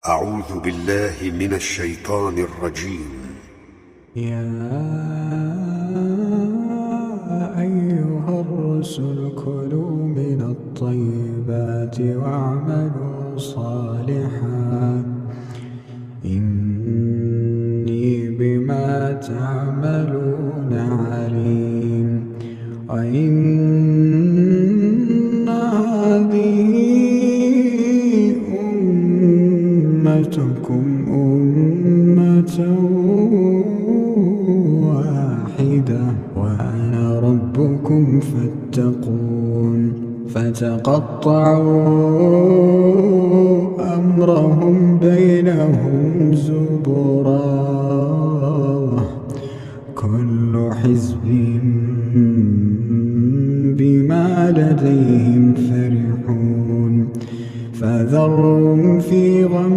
أعوذ بالله من الشيطان الرجيم. يا أيها الرسل كلوا من الطيبات واعملوا صالحا إني بما تعملون عليم. وإن هذه أمتكم أمة واحدة وأنا ربكم فاتقون. فتقطعوا أمرهم بينهم زبرا كل حزب بما لديهم فرحون. فذرهم في غمرتهم